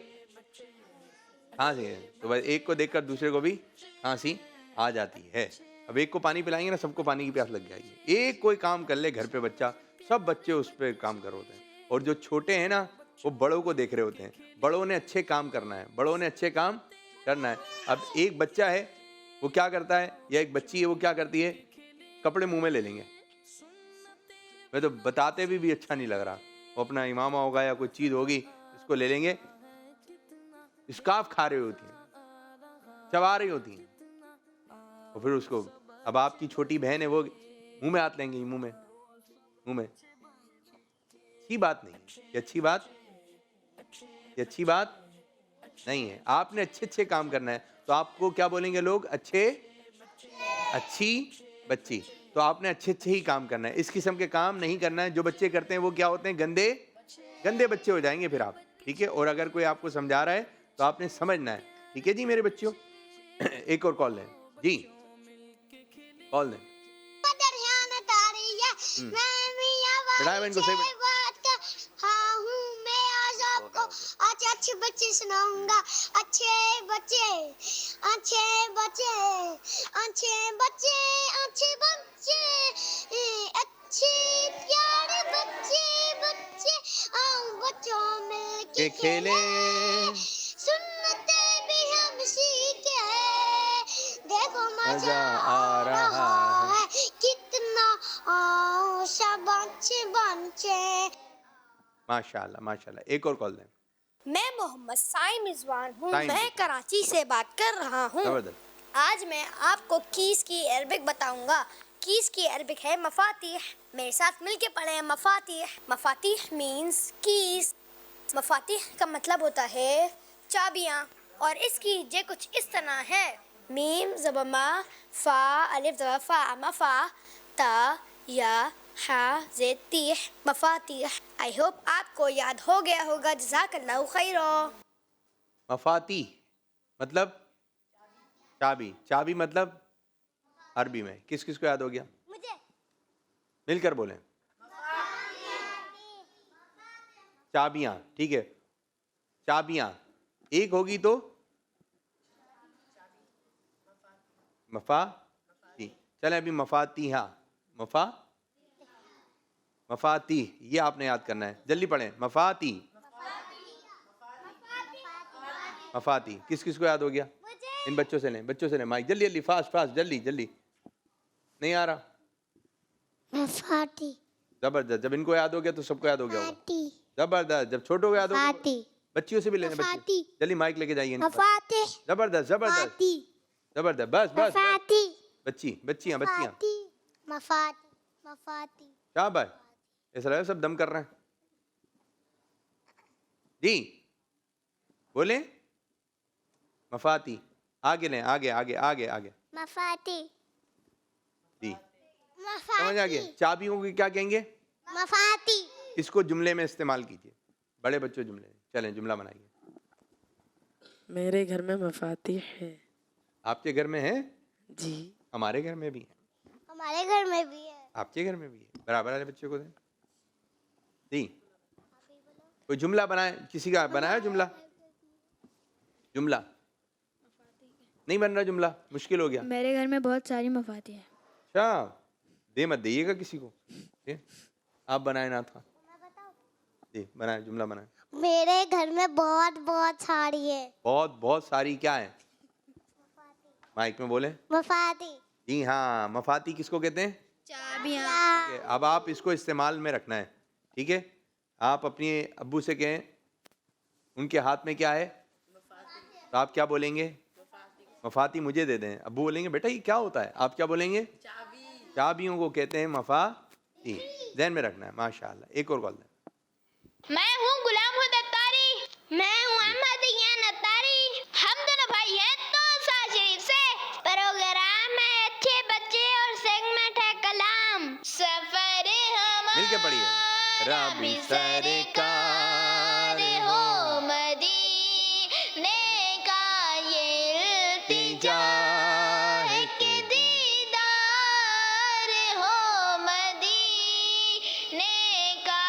खांसी है, तो बस एक को देखकर दूसरे को भी खांसी आ जाती है। अब एक को पानी पिलाएंगे ना, सबको पानी की प्यास लग जाएगी। एक कोई काम कर ले घर पे बच्चा, सब बच्चे उस पर काम कर होते हैं। और जो छोटे हैं ना वो बड़ों को देख रहे होते हैं। बड़ों ने अच्छे काम करना है, बड़ों ने अच्छे काम करना है। अब एक बच्चा है वो क्या करता है, या एक बच्ची है वो क्या करती है, कपड़े मुंह में ले लेंगे। मैं तो बताते भी अच्छा नहीं लग रहा। वो अपना इमामा होगा या कोई चीज़ होगी, इसको ले लेंगे, स्कार्फ खा रही होती हैं, चबा रही होती हैं, और फिर उसको, अब आपकी छोटी बहन है वो मुंह में हाथ लेंगे, मुंह में। अच्छी बात नहीं, ये अच्छी बात ये अच्छी बात नहीं है। आपने अच्छे अच्छे काम करना है, तो आपको क्या बोलेंगे लोग? अच्छी बच्ची। तो आपने अच्छे अच्छे ही काम करना है, इस किस्म के काम नहीं करना है। जो बच्चे करते हैं वो क्या होते हैं? गंदे बच्चे हो जाएंगे फिर आप, ठीक है। और अगर कोई आपको समझा रहा है तो आपने समझना है, ठीक है जी मेरे बच्चों। एक और कॉल लें जी, कॉल लें। बढ़ाए इनको, सही आज अच्छे बच्चे सुनाऊंगा, अच्छे बच्चे, अच्छे बच्चे, अच्छे बच्चे, अच्छे बच्चे, अच्छे प्यारे बच्चे, बच्चे आओ बच्चों में के खेले, सुनते भी हम सीखे, देखो मजा आ रहा है कितना, आओ सब बच्चे बच्चे। माशाल्लाह माशाल्लाह। एक और कॉल दें। मैं मोहम्मद साइम रिजवान हूँ, साइम। मैं कराची से बात कर रहा हूँ। जबरदस्त। आज मैं आपको कीस की अरबिक बताऊंगा। कीस की अरबिक है मफातिह। मेरे साथ मिलके पढ़े हैं मफातिह। मफातिह मीन्स कीस। मफातिह का मतलब होता है चाबियाँ, और इसकी जे कुछ इस तरह है। मीम ज़बमा फा अलिफ ज़बा फा मफा ता या हा जे तीह मफातिह। आई होप आपको याद हो गया होगा। जज़ाकल्लाहु खैरो। मफाती मतलब चाबी। चाबी मतलब अरबी में किस किस को याद हो गया? मुझे मिलकर बोलें। चाबियां, ठीक है। चाबियां एक होगी तो मफाती। चले अभी मफातीहा, मफाती, ये आपने याद करना है। जल्दी पढ़ें। मफाती, मफाती। किस किस को याद हो गया? इन बच्चों से लें, बच्चों से लें माइक। जल्दी जल्दी, फास्ट फास्ट, जल्दी जल्दी। नहीं आ रहा? मफाती, जबरदस्त। जब इनको याद हो गया तो सबको याद हो गया होगा। जबरदस्त। जब छोटों को याद हो गया, बच्चियों से भी लेने। बच्चे जल्दी माइक लेके जाइए। जबरदस्त जबरदस्त जबरदस्त। बस बस बच्ची, बच्चियां बच्चियां। शाबाश। ऐसा लगा सब दम कर रहे हैं जी। बोले मफाती। आगे लें, आगे आगे आगे आगे मफाती, जी। समझ आ गया? चाबियों को क्या कहेंगे? मफाती। इसको जुमले में इस्तेमाल कीजिए। बड़े बच्चों जुमले। चलें जुमला बनाइए। मेरे घर में मफातिह है। आपके घर में है जी। हमारे घर में भी है। हमारे घर में भी है। आपके घर में भी है। बराबर वाले बच्चों को दें जी। कोई जुमला बनाए। किसी का बनाया जुमला? जुमला नहीं बन रहा। जुमला मुश्किल हो गया। मेरे घर में बहुत सारी मफाती है। अच्छा, दे मत दिएगा किसी को। आप बनाए ना था जी। बनाए, जुमला बनाए। मेरे घर में बहुत बहुत सारी है। बहुत बहुत सारी क्या है? माइक में बोले। मफाती। जी हाँ, मफाती किसको कहते हैं? चाबियाँ। ठीक है, अब आप इसको इस्तेमाल में रखना है, ठीक है। आप अपने अब्बू से कहें उनके हाथ में क्या है, तो आप क्या बोलेंगे? मफाती मुझे दे दें। अब्बू बोलेंगे बेटा ये क्या होता है? आप क्या बोलेंगे? चाबियों को कहते हैं मफाती। ध्यान में रखना है। माशाल्लाह। एक और कॉल दें। मैं हूँ गुलाम हुदत्तारी। मैं हूँ अहमदिया नत्तारी। हम दोनों भाई हैं तो शरीफ से। प्रोग्राम है अच्छे बच्चे और सेगमेंट है कलाम। सफर हम मिलके पढ़िए। रबी सरकार हो मदीने का ये इल्तिजा है कि दीदार हो मदीने का।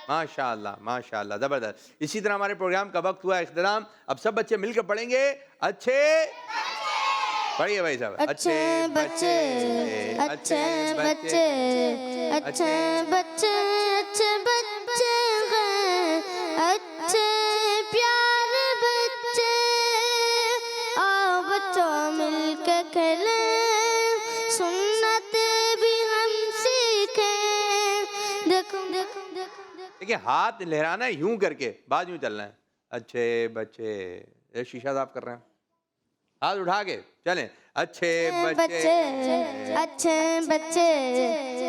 माशाल्लाह माशाल्लाह, जबरदस्त। इसी तरह हमारे प्रोग्राम का वक्त हुआ इख्तिताम। अब सब बच्चे मिलकर पढ़ेंगे। अच्छे पढ़िए भाई साहब। अच्छे बच्चे, अच्छे बच्चे, अच्छे बच्चे, अच्छे बच्चे हैं, अच्छे प्यारे बच्चे। आओ बच्चों मिलके खेलें, सुन्नत भी हम सीखें। देखो देखो देखो। देखिए हाथ लहराना है यूं करके, बाद यूं चलना है। अच्छे बच्चे। ये शीशा साफ कर रहे हैं। हाथ उठा के चलें। अच्छे बच्चे, अच्छे बच्चे,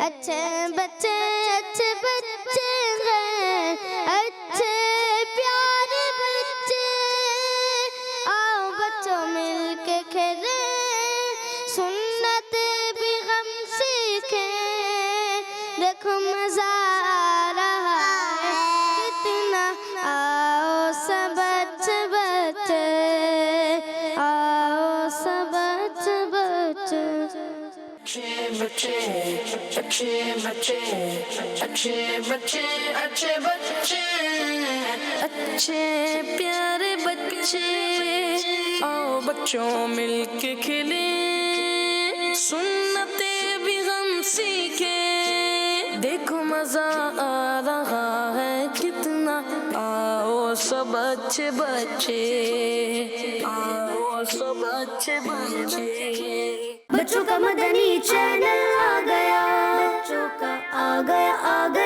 अच्छे बच्चे, अच्छे बच्चे हैं, अच्छे प्यारे देखो मजा आ रहा है कितना। आओ सब बच्चे बच्चे, आओ सब बच्चे बच्चे। बच्चे अच्छे बच्चे, अच्छे बच्चे, अच्छे बच्चे, अच्छे प्यारे बच्चे। आओ बच्चों मिलके खेले, सुन्नते भी हम सीखे। देखो मजा आ रहा है कितना। आओ सब अच्छे बच्चे, आओ सब अच्छे बच्चे। बच्चों का मदनी चैनल आ गया, बच्चों का आ गया आ गया।